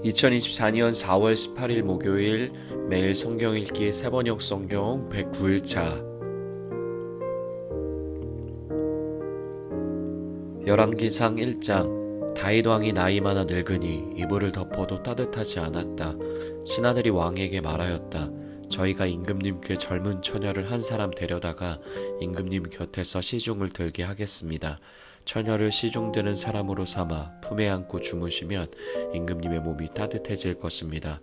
2024년 4월 18일 목요일 매일 성경 읽기 세번역 성경 109일차 열왕기상 1장 다윗 왕이 나이 많아 늙으니 이불을 덮어도 따뜻하지 않았다. 신하들이 왕에게 말하였다. 저희가 임금님께 젊은 처녀를 한 사람 데려다가 임금님 곁에서 시중을 들게 하겠습니다. 처녀를 시중 드는 사람으로 삼아 품에 안고 주무시면 임금님의 몸이 따뜻해질 것입니다.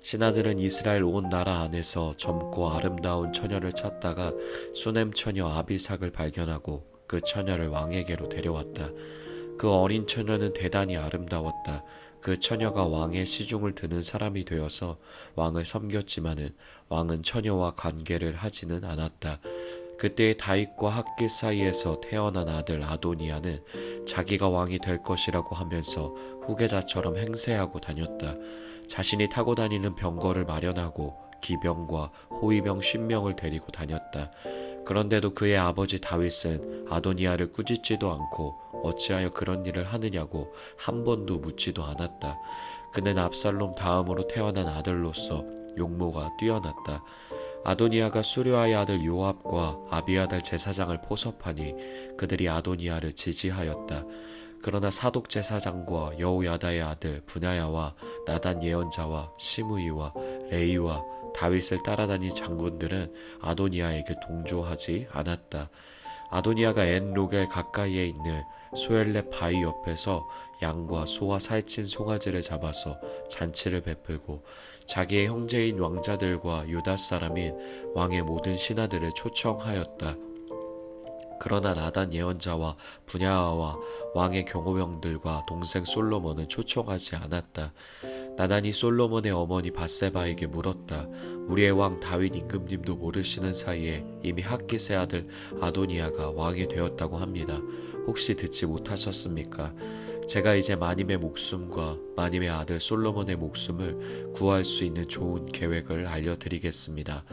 신하들은 이스라엘 온 나라 안에서 젊고 아름다운 처녀를 찾다가 수넴 처녀 아비삭을 발견하고 그 처녀를 왕에게로 데려왔다. 그 어린 처녀는 대단히 아름다웠다. 그 처녀가 왕의 시중을 드는 사람이 되어서 왕을 섬겼지만은 왕은 처녀와 관계를 하지는 않았다. 그때 다윗과 핫깃 사이에서 태어난 아들 아도니아는 자기가 왕이 될 것이라고 하면서 후계자처럼 행세하고 다녔다. 자신이 타고 다니는 병거를 마련하고 기병과 호위병 50명을 데리고 다녔다. 그런데도 그의 아버지 다윗은 아도니아를 꾸짖지도 않고 어찌하여 그런 일을 하느냐고 한 번도 묻지도 않았다. 그는 압살롬 다음으로 태어난 아들로서 용모가 뛰어났다. 아도니아가 수르아의 아들 요압과 아비아달 제사장을 포섭하니 그들이 아도니아를 지지하였다. 그러나 사독 제사장과 여호야다의 아들 브나야와 나단 예언자와 시므이와 레이와 다윗을 따라다닌 장군들은 아도니아에게 동조하지 않았다. 아도니아가 엔로겔 가까이에 있는 소엘렙 바위 옆에서 양과 소와 살찐 송아지를 잡아서 잔치를 베풀고 자기의 형제인 왕자들과 유다 사람인 왕의 모든 신하들을 초청하였다. 그러나 나단 예언자와 분야와 왕의 경호병들과 동생 솔로몬은 초청하지 않았다. 나단이 솔로몬의 어머니 밧세바에게 물었다. 우리의 왕 다윗 임금님도 모르시는 사이에 이미 핫깃의 아들 아도니아가 왕이 되었다고 합니다. 혹시 듣지 못하셨습니까? 제가 이제 마님의 목숨과 마님의 아들 솔로몬의 목숨을 구할 수 있는 좋은 계획을 알려드리겠습니다.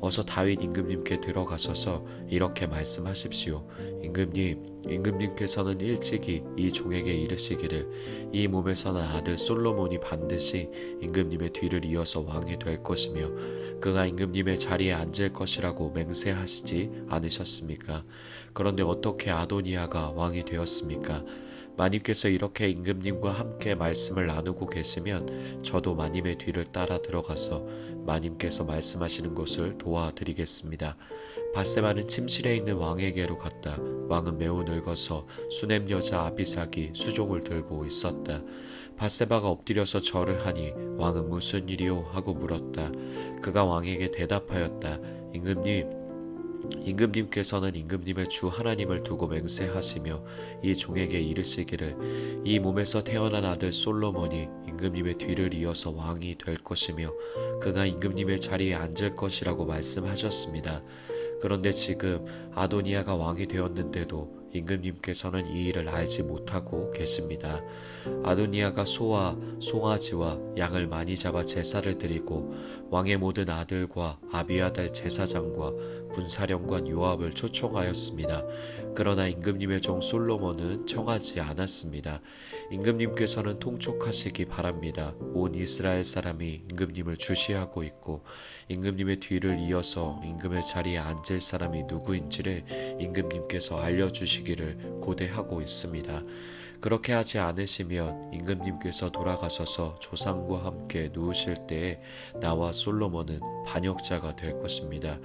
어서 다윗 임금님께 들어가셔서 이렇게 말씀하십시오. 임금님께서는 일찍이 이 종에게 이르시기를 이 몸에서는 아들 솔로몬이 반드시 임금님의 뒤를 이어서 왕이 될 것이며 그가 임금님의 자리에 앉을 것이라고 맹세하시지 않으셨습니까? 그런데 어떻게 아도니아가 왕이 되었습니까? 마님께서 이렇게 임금님과 함께 말씀을 나누고 계시면 저도 마님의 뒤를 따라 들어가서 마님께서 말씀하시는 것을 도와드리겠습니다. 밧세바는 침실에 있는 왕에게로 갔다. 왕은 매우 늙어서 수넴 여자 아비삭이 수종을 들고 있었다. 밧세바가 엎드려서 절을 하니 왕은 무슨 일이오 하고 물었다. 그가 왕에게 대답하였다. 임금님께서는 임금님의 주 하나님을 두고 맹세하시며 이 종에게 이르시기를 이 몸에서 태어난 아들 솔로몬이 임금님의 뒤를 이어서 왕이 될 것이며 그가 임금님의 자리에 앉을 것이라고 말씀하셨습니다. 그런데 지금 아도니아가 왕이 되었는데도 임금님께서는 이 일을 알지 못하고 계십니다. 아도니아가 소와 송아지와 양을 많이 잡아 제사를 드리고 왕의 모든 아들과 아비아달 제사장과 군사령관 요압을 초청하였습니다. 그러나 임금님의 종 솔로몬은 청하지 않았습니다. 임금님께서는 통촉하시기 바랍니다. 온 이스라엘 사람이 임금님을 주시하고 있고 임금님의 뒤를 이어서 임금의 자리에 앉을 사람이 누구인지를 임금님께서 알려주시기를 고대하고 있습니다. 그렇게 하지 않으시면 임금님께서 돌아가셔서 조상과 함께 누우실 때에 나와 솔로몬은 반역자가 될 것입니다.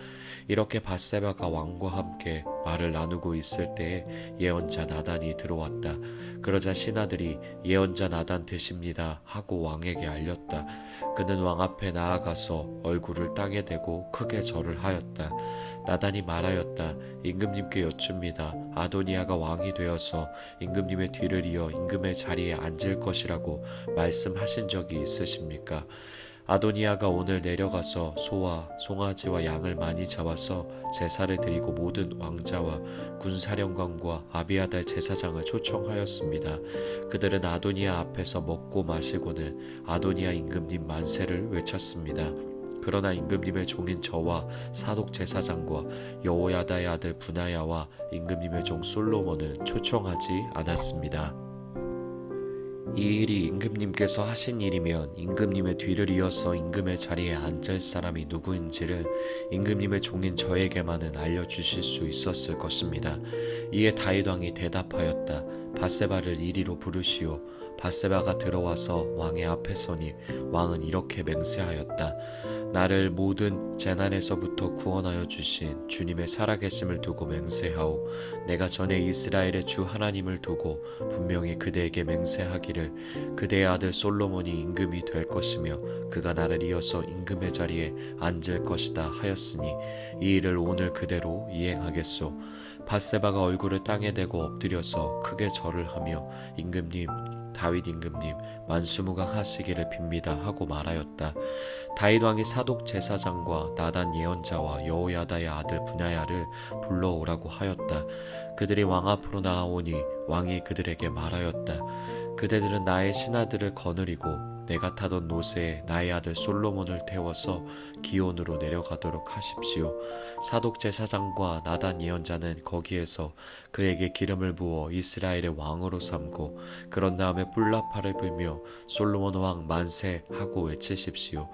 이렇게 밧세바가 왕과 함께 말을 나누고 있을 때에 예언자 나단이 들어왔다. 그러자 신하들이 예언자 나단 드십니다 하고 왕에게 알렸다. 그는 왕 앞에 나아가서 얼굴을 땅에 대고 크게 절을 하였다. 나단이 말하였다. 임금님께 여쭙니다. 아도니아가 왕이 되어서 임금님의 뒤를 이어 임금의 자리에 앉을 것이라고 말씀하신 적이 있으십니까? 아도니아가 오늘 내려가서 소와 송아지와 양을 많이 잡아서 제사를 드리고 모든 왕자와 군사령관과 아비아달 제사장을 초청하였습니다. 그들은 아도니아 앞에서 먹고 마시고는 아도니아 임금님 만세를 외쳤습니다. 그러나 임금님의 종인 저와 사독 제사장과 여호야다의 아들 브나야와 임금님의 종 솔로몬은 초청하지 않았습니다. 이 일이 임금님께서 하신 일이면 임금님의 뒤를 이어서 임금의 자리에 앉을 사람이 누구인지를 임금님의 종인 저에게만은 알려주실 수 있었을 것입니다. 이에 다윗 왕이 대답하였다. 밧세바를 이리로 부르시오. 밧세바가 들어와서 왕의 앞에 서니 왕은 이렇게 맹세하였다. 나를 모든 재난에서부터 구원하여 주신 주님의 살아계심을 두고 맹세하오. 내가 전에 이스라엘의 주 하나님을 두고 분명히 그대에게 맹세하기를 그대의 아들 솔로몬이 임금이 될 것이며 그가 나를 이어서 임금의 자리에 앉을 것이다 하였으니 이 일을 오늘 그대로 이행하겠소. 밧세바가 얼굴을 땅에 대고 엎드려서 크게 절을 하며 임금님 다윗 임금님 만수무강하시기를 빕니다 하고 말하였다. 다윗 왕이 사독 제사장과 나단 예언자와 여호야다의 아들 분야야를 불러오라고 하였다. 그들이 왕 앞으로 나아오니 왕이 그들에게 말하였다. 그대들은 나의 신하들을 거느리고 내가 타던 노새에 나의 아들 솔로몬을 태워서 기온으로 내려가도록 하십시오. 사독 제사장과 나단 예언자는 거기에서 그에게 기름을 부어 이스라엘의 왕으로 삼고 그런 다음에 뿔나팔을 불며 솔로몬 왕 만세 하고 외치십시오.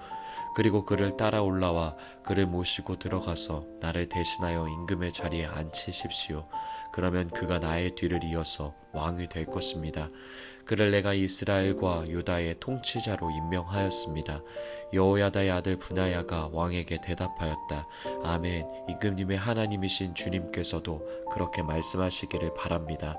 그리고 그를 따라 올라와 그를 모시고 들어가서 나를 대신하여 임금의 자리에 앉히십시오. 그러면 그가 나의 뒤를 이어서 왕이 될 것입니다. 그를 내가 이스라엘과 유다의 통치자로 임명하였습니다. 여호야다의 아들 분야야가 왕에게 대답하였다. 아멘. 임금님의 하나님이신 주님께서도 그렇게 말씀하시기를 바랍니다.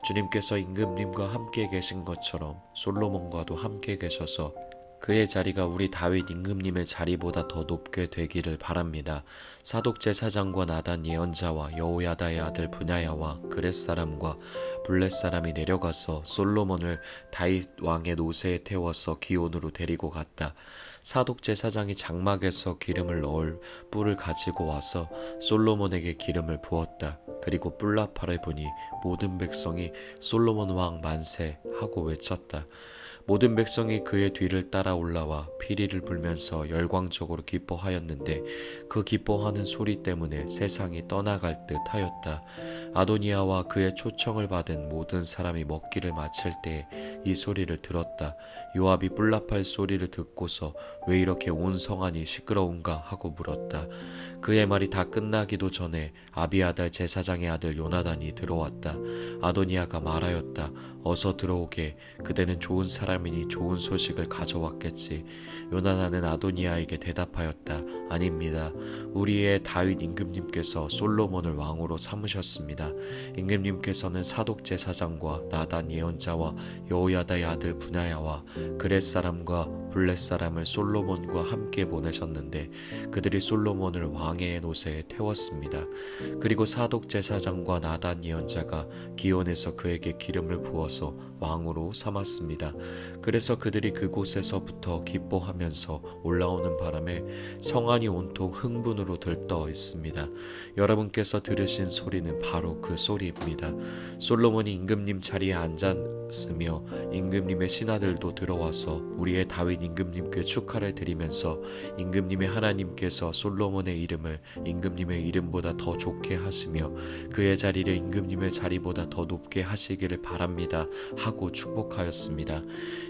주님께서 임금님과 함께 계신 것처럼 솔로몬과도 함께 계셔서 그의 자리가 우리 다윗 임금님의 자리보다 더 높게 되기를 바랍니다. 사독 제사장과 나단 예언자와 여호야다의 아들 분야야와 그렛 사람과 블렛 사람이 내려가서 솔로몬을 다윗 왕의 노새에 태워서 기온으로 데리고 갔다. 사독 제사장이 장막에서 기름을 넣을 뿔을 가지고 와서 솔로몬에게 기름을 부었다. 그리고 뿔나팔을 부니 모든 백성이 솔로몬 왕 만세 하고 외쳤다. 모든 백성이 그의 뒤를 따라 올라와 피리를 불면서 열광적으로 기뻐하였는데 그 기뻐하는 소리 때문에 세상이 떠나갈 듯 하였다. 아도니아와 그의 초청을 받은 모든 사람이 먹기를 마칠 때 이 소리를 들었다. 요압이 뿔나팔 소리를 듣고서 왜 이렇게 온 성안이 시끄러운가 하고 물었다. 그의 말이 다 끝나기도 전에 아비아달 제사장의 아들 요나단이 들어왔다. 아도니아가 말하였다. 어서 들어오게. 그대는 좋은 사람이니 좋은 소식을 가져왔겠지. 요나단은 아도니아에게 대답하였다. 아닙니다. 우리의 다윗 임금님께서 솔로몬을 왕으로 삼으셨습니다. 임금님께서는 사독 제사장과 나단 예언자와 여호야다의 아들 분야야와 그렛 사람과 블렛 사람을 솔로몬과 함께 보내셨는데 그들이 솔로몬을 왕의 노새에 태웠습니다. 그리고 사독 제사장과 나단 예언자가 기온에서 그에게 기름을 부어서 왕으로 삼았습니다. 그래서 그들이 그곳에서부터 기뻐하면서 올라오는 바람에 성안이 온통 흥분으로 들떠 있습니다. 여러분께서 들으신 소리는 바로 그 소리입니다. 솔로몬이 임금님 자리에 앉았으며 임금님의 신하들도 들어와서 우리의 다윗 임금님께 축하를 드리면서 임금님의 하나님께서 솔로몬의 이름을 임금님의 이름보다 더 좋게 하시며 그의 자리를 임금님의 자리보다 더 높게 하시기를 바랍니다 하고 축복하였습니다.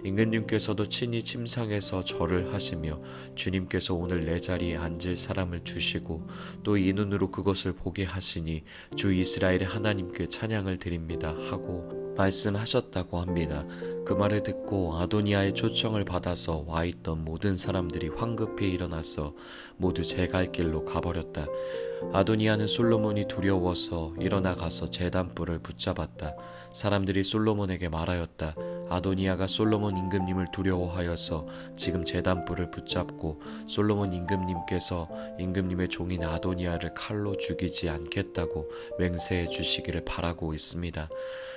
임금님께서도 친히 침상에서 절을 하시며 주님께서 오늘 내 자리에 앉을 사람을 주시고 또 이 눈으로 그것을 보게 하시니 주 이스라엘의 하나님께 찬양을 드립니다 하고 말씀하셨다고 합니다. 그 말을 듣고 아도니아의 초청을 받아서 와있던 모든 사람들이 황급히 일어나서 모두 제 갈 길로 가버렸다. 아도니아는 솔로몬이 두려워서 일어나 가서 제단불을 붙잡았다. 사람들이 솔로몬에게 말하였다. 아도니아가 솔로몬 임금님을 두려워하여서 지금 제단불을 붙잡고 솔로몬 임금님께서 임금님의 종인 아도니아를 칼로 죽이지 않겠다고 맹세해 주시기를 바라고 있습니다.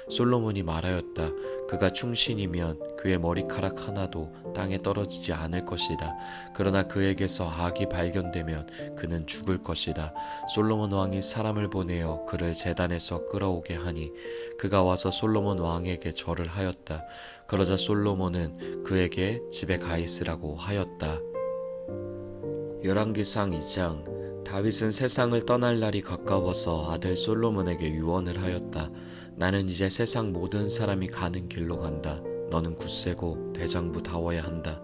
솔로몬이 말하였다. 그가 충신이면 그의 머리카락 하나도 땅에 떨어지지 않을 것이다. 그러나 그에게서 악이 발견되면 그는 죽을 것이다. 솔로몬 왕이 사람을 보내어 그를 제단에서 끌어오게 하니 그가 와서 솔로몬 왕에게 절을 하였다. 그러자 솔로몬은 그에게 집에 가 있으라고 하였다. 열왕기상 2장. 다윗은 세상을 떠날 날이 가까워서 아들 솔로몬에게 유언을 하였다. 나는 이제 세상 모든 사람이 가는 길로 간다. 너는 굳세고 대장부다워야 한다.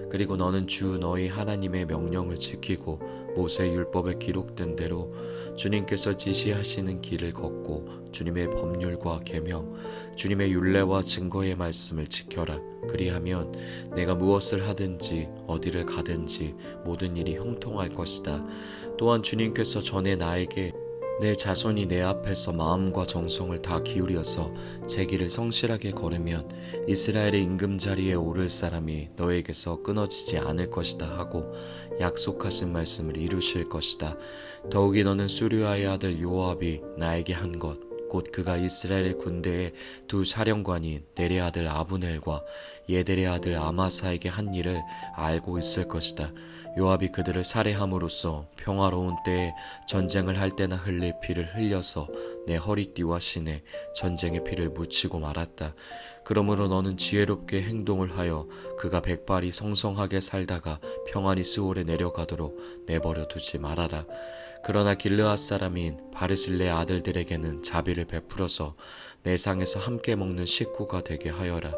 그리고 너는 주 너희 하나님의 명령을 지키고 모세 율법에 기록된 대로 주님께서 지시하시는 길을 걷고 주님의 법률과 계명, 주님의 율례와 증거의 말씀을 지켜라. 그리하면 내가 무엇을 하든지 어디를 가든지 모든 일이 형통할 것이다. 또한 주님께서 전에 나에게 내 자손이 내 앞에서 마음과 정성을 다 기울여서 제 길을 성실하게 걸으면 이스라엘의 임금자리에 오를 사람이 너에게서 끊어지지 않을 것이다 하고 약속하신 말씀을 이루실 것이다. 더욱이 너는 수르야의 아들 요압이 나에게 한 것, 곧 그가 이스라엘의 군대의 두 사령관인 넬의 아들 아브넬과 예델의 아들 아마사에게 한 일을 알고 있을 것이다. 요압이 그들을 살해함으로써 평화로운 때에 전쟁을 할 때나 흘릴 피를 흘려서 내 허리띠와 신에 전쟁의 피를 묻히고 말았다. 그러므로 너는 지혜롭게 행동을 하여 그가 백발이 성성하게 살다가 평안히 스올에 내려가도록 내버려 두지 말아라. 그러나 길르앗 사람인 바르실레 아들들에게는 자비를 베풀어서 내 상에서 함께 먹는 식구가 되게 하여라.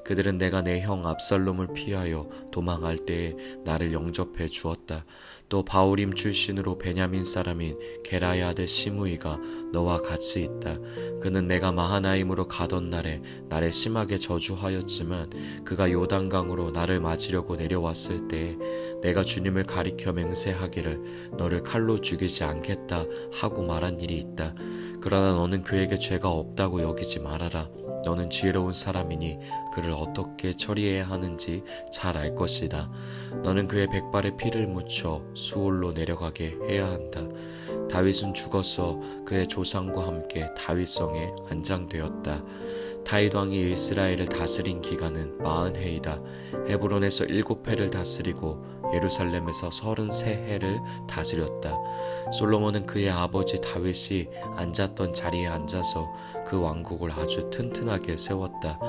그들은 내가 내 형 압살롬을 피하여 도망할 때에 나를 영접해 주었다. 또 바울임 출신으로 베냐민 사람인 게라의 아들 시므이가 너와 같이 있다. 그는 내가 마하나임으로 가던 날에 나를 심하게 저주하였지만 그가 요단강으로 나를 맞으려고 내려왔을 때에 내가 주님을 가리켜 맹세하기를 너를 칼로 죽이지 않겠다 하고 말한 일이 있다. 그러나 너는 그에게 죄가 없다고 여기지 말아라. 너는 지혜로운 사람이니 그를 어떻게 처리해야 하는지 잘 알 것이다. 너는 그의 백발에 피를 묻혀 수올로 내려가게 해야 한다. 다윗은 죽어서 그의 조상과 함께 다윗성에 안장되었다. 다윗 왕이 이스라엘을 다스린 기간은 40해이다. 헤브론에서 7해를 다스리고 예루살렘에서 33해를 다스렸다. 솔로몬은 그의 아버지 다윗이 앉았던 자리에 앉아서 그 왕국을 아주 튼튼하게 세웠다.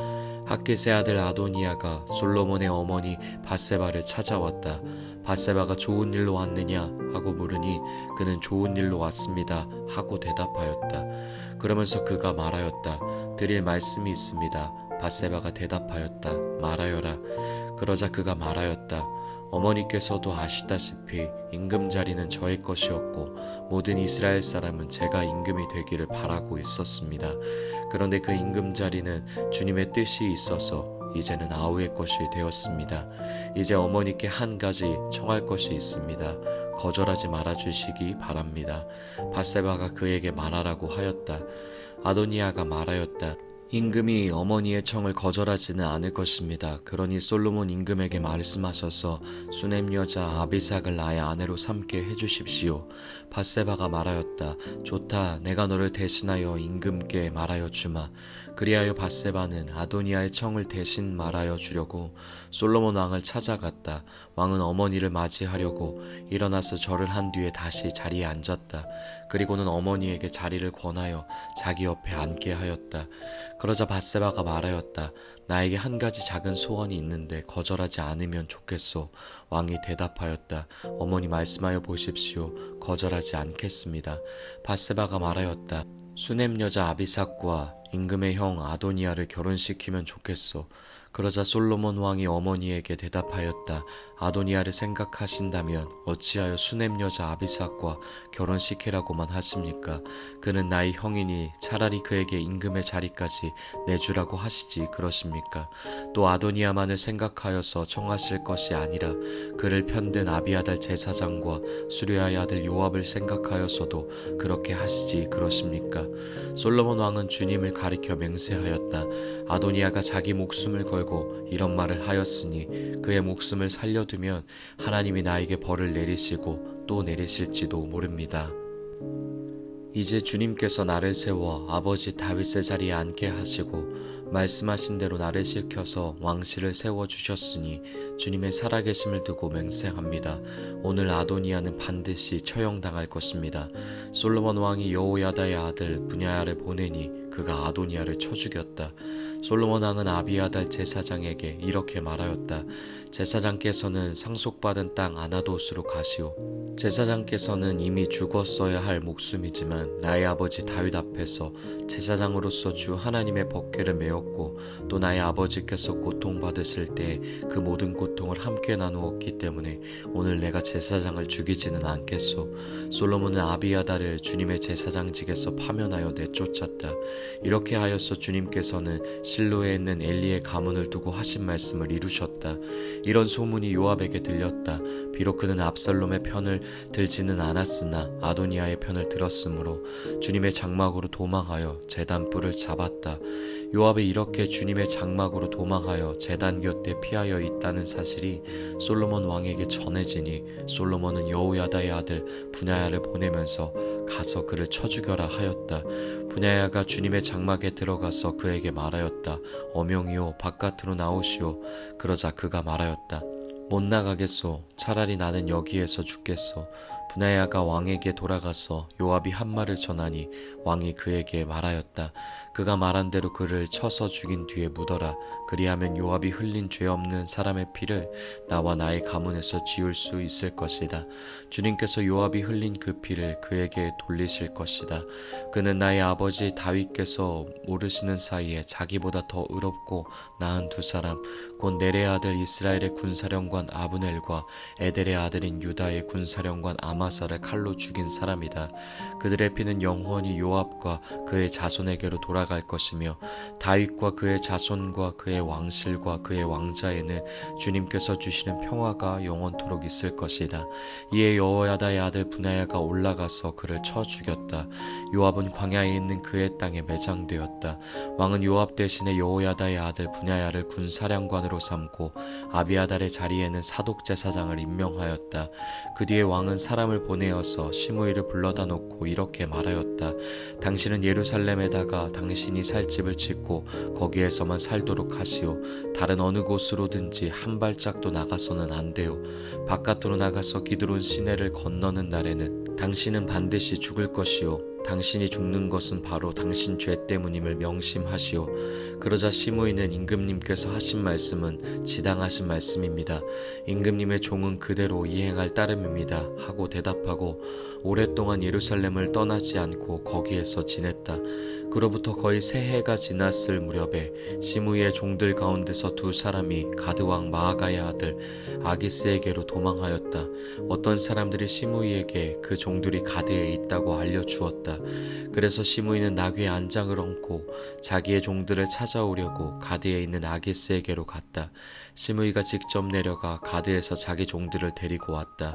학깃의 아들 아도니아가 솔로몬의 어머니 밧세바를 찾아왔다. 밧세바가 좋은 일로 왔느냐 하고 물으니 그는 좋은 일로 왔습니다 하고 대답하였다. 그러면서 그가 말하였다. 드릴 말씀이 있습니다. 밧세바가 대답하였다. 말하여라. 그러자 그가 말하였다. 어머니께서도 아시다시피 임금 자리는 저의 것이었고 모든 이스라엘 사람은 제가 임금이 되기를 바라고 있었습니다. 그런데 그 임금 자리는 주님의 뜻이 있어서 이제는 아우의 것이 되었습니다. 이제 어머니께 한 가지 청할 것이 있습니다. 거절하지 말아주시기 바랍니다. 밧세바가 그에게 말하라고 하였다. 아도니아가 말하였다. 임금이 어머니의 청을 거절하지는 않을 것입니다. 그러니 솔로몬 임금에게 말씀하셔서 수넴 여자 아비삭을 나의 아내로 삼게 해주십시오. 밧세바가 말하였다. 좋다. 내가 너를 대신하여 임금께 말하여 주마. 그리하여 밧세바는 아도니아의 청을 대신 말하여 주려고 솔로몬 왕을 찾아갔다. 왕은 어머니를 맞이하려고 일어나서 절을 한 뒤에 다시 자리에 앉았다. 그리고는 어머니에게 자리를 권하여 자기 옆에 앉게 하였다. 그러자 밧세바가 말하였다. 나에게 한 가지 작은 소원이 있는데 거절하지 않으면 좋겠소. 왕이 대답하였다. 어머니 말씀하여 보십시오. 거절하지 않겠습니다. 밧세바가 말하였다. 수넴 여자 아비삭과 임금의 형 아도니아를 결혼시키면 좋겠소. 그러자 솔로몬 왕이 어머니에게 대답하였다. 아도니아를 생각하신다면 어찌하여 수넴 여자 아비삭과 결혼시키라고만 하십니까? 그는 나의 형이니 차라리 그에게 임금의 자리까지 내주라고 하시지 그러십니까? 또 아도니아만을 생각하여서 청하실 것이 아니라 그를 편든 아비아달 제사장과 수르야의 아들 요압을 생각하여서도 그렇게 하시지 그러십니까? 솔로몬 왕은 주님을 가리켜 맹세하였다. 아도니아가 자기 목숨을 걸고 이런 말을 하였으니 그의 목숨을 살려두면 하나님이 나에게 벌을 내리시고 또 내리실지도 모릅니다. 이제 주님께서 나를 세워 아버지 다윗의 자리에 앉게 하시고 말씀하신 대로 나를 시켜서 왕실을 세워주셨으니 주님의 살아계심을 두고 맹세합니다. 오늘 아도니아는 반드시 처형당할 것입니다. 솔로몬 왕이 여호야다의 아들 분야야를 보내니 그가 아도니아를 쳐 죽였다. 솔로몬 왕은 아비아달 제사장에게 이렇게 말하였다. 제사장께서는 상속받은 땅 아나돗으로 가시오. 제사장께서는 이미 죽었어야 할 목숨이지만 나의 아버지 다윗 앞에서 제사장으로서 주 하나님의 법궤를 메었고 또 나의 아버지께서 고통받으실 때 그 모든 고통을 함께 나누었기 때문에 오늘 내가 제사장을 죽이지는 않겠소. 솔로몬은 아비아달을 주님의 제사장직에서 파면하여 내쫓았다. 이렇게 하여서 주님께서는 실로에 있는 엘리의 가문을 두고 하신 말씀을 이루셨다. 이런 소문이 요압에게 들렸다. 비록 그는 압살롬의 편을 들지는 않았으나 아도니아의 편을 들었으므로 주님의 장막으로 도망하여 제단 뿔을 잡았다. 요압이 이렇게 주님의 장막으로 도망하여 제단 곁에 피하여 있다는 사실이 솔로몬 왕에게 전해지니 솔로몬은 여호야다의 아들 분야야를 보내면서 가서 그를 쳐 죽여라 하였다. 분야야가 주님의 장막에 들어가서 그에게 말하였다. 어명이요 바깥으로 나오시오. 그러자 그가 말하였다. 못 나가겠소. 차라리 나는 여기에서 죽겠소. 분야야가 왕에게 돌아가서 요압이 한 말을 전하니 왕이 그에게 말하였다. 그가 말한 대로 그를 쳐서 죽인 뒤에 묻어라. 그리하면 요압이 흘린 죄 없는 사람의 피를 나와 나의 가문에서 지울 수 있을 것이다. 주님께서 요압이 흘린 그 피를 그에게 돌리실 것이다. 그는 나의 아버지 다윗께서 모르시는 사이에 자기보다 더 의롭고 나은 두 사람 곧 넬의 아들 이스라엘의 군사령관 아브넬과 에델의 아들인 유다의 군사령관 아마사를 칼로 죽인 사람이다. 그들의 피는 영원히 요압과 그의 자손에게로 돌아갈 것이며 다윗과 그의 자손과 그의 왕실과 그의 왕자에는 주님께서 주시는 평화가 영원토록 있을 것이다. 이에 여호야다의 아들 분야야가 올라가서 그를 쳐 죽였다. 요압은 광야에 있는 그의 땅에 매장되었다. 왕은 요압 대신에 여호야다의 아들 분야야를 군사령관으로 삼고 아비아달의 자리에는 사독제사장을 임명하였다. 그 뒤에 왕은 사람을 보내어서 시므이를 불러다 놓고 이렇게 말하였다. 당신은 예루살렘에다가 당신이 살 집을 짓고 거기에서만 살도록 하시오. 다른 어느 곳으로든지 한 발짝도 나가서는 안 돼요. 바깥으로 나가서 기드론 시내를 건너는 날에는 당신은 반드시 죽을 것이오. 당신이 죽는 것은 바로 당신 죄 때문임을 명심하시오. 그러자 시므이는 임금님께서 하신 말씀은 지당하신 말씀입니다. 임금님의 종은 그대로 이행할 따름입니다. 하고 대답하고 오랫동안 예루살렘을 떠나지 않고 거기에서 지냈다. 그로부터 거의 세 해가 지났을 무렵에 시므이의 종들 가운데서 두 사람이 가드왕 마아가의 아들 아기스에게로 도망하였다. 어떤 사람들이 시므이에게 그 종들이 가드에 있다고 알려주었다. 그래서 시므이는 나귀의 안장을 얹고 자기의 종들을 찾아오려고 가드에 있는 아기스에게로 갔다. 시므이가 직접 내려가 가드에서 자기 종들을 데리고 왔다.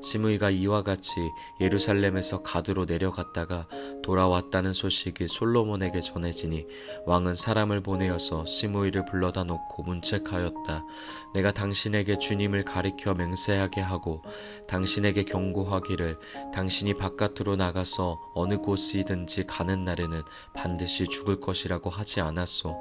시므이가 이와 같이 예루살렘에서 가드로 내려갔다가 돌아왔다는 소식이 솔로몬에게 전해지니 왕은 사람을 보내어서 시므이를 불러다 놓고 문책하였다. 내가 당신에게 주님을 가리켜 맹세하게 하고 당신에게 경고하기를 당신이 바깥으로 나가서 어느 곳이든지 가는 날에는 반드시 죽을 것이라고 하지 않았소.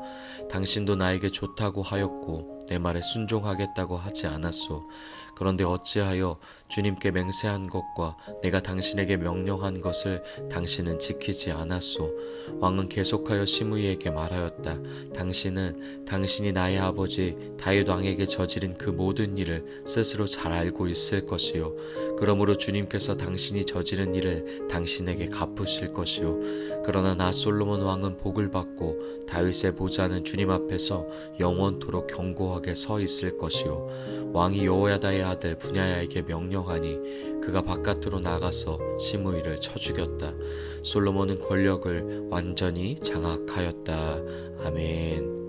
당신도 나에게 좋다고 하였고 내 말에 순종하겠다고 하지 않았소. 그런데 어찌하여 주님께 맹세한 것과 내가 당신에게 명령한 것을 당신은 지키지 않았소. 왕은 계속하여 시므이에게 말하였다. 당신은 당신이 나의 아버지 다윗 왕에게 저지른 그 모든 일을 스스로 잘 알고 있을 것이요. 그러므로 주님께서 당신이 저지른 일을 당신에게 갚으실 것이요. 그러나 나 솔로몬 왕은 복을 받고 다윗의 보좌는 주님 앞에서 영원토록 견고하게 서 있을 것이요. 왕이 여호야다의 아들 분야야에게 명령하니 그가 바깥으로 나가서 시므이를 쳐 죽였다. 솔로몬은 권력을 완전히 장악하였다. 아멘.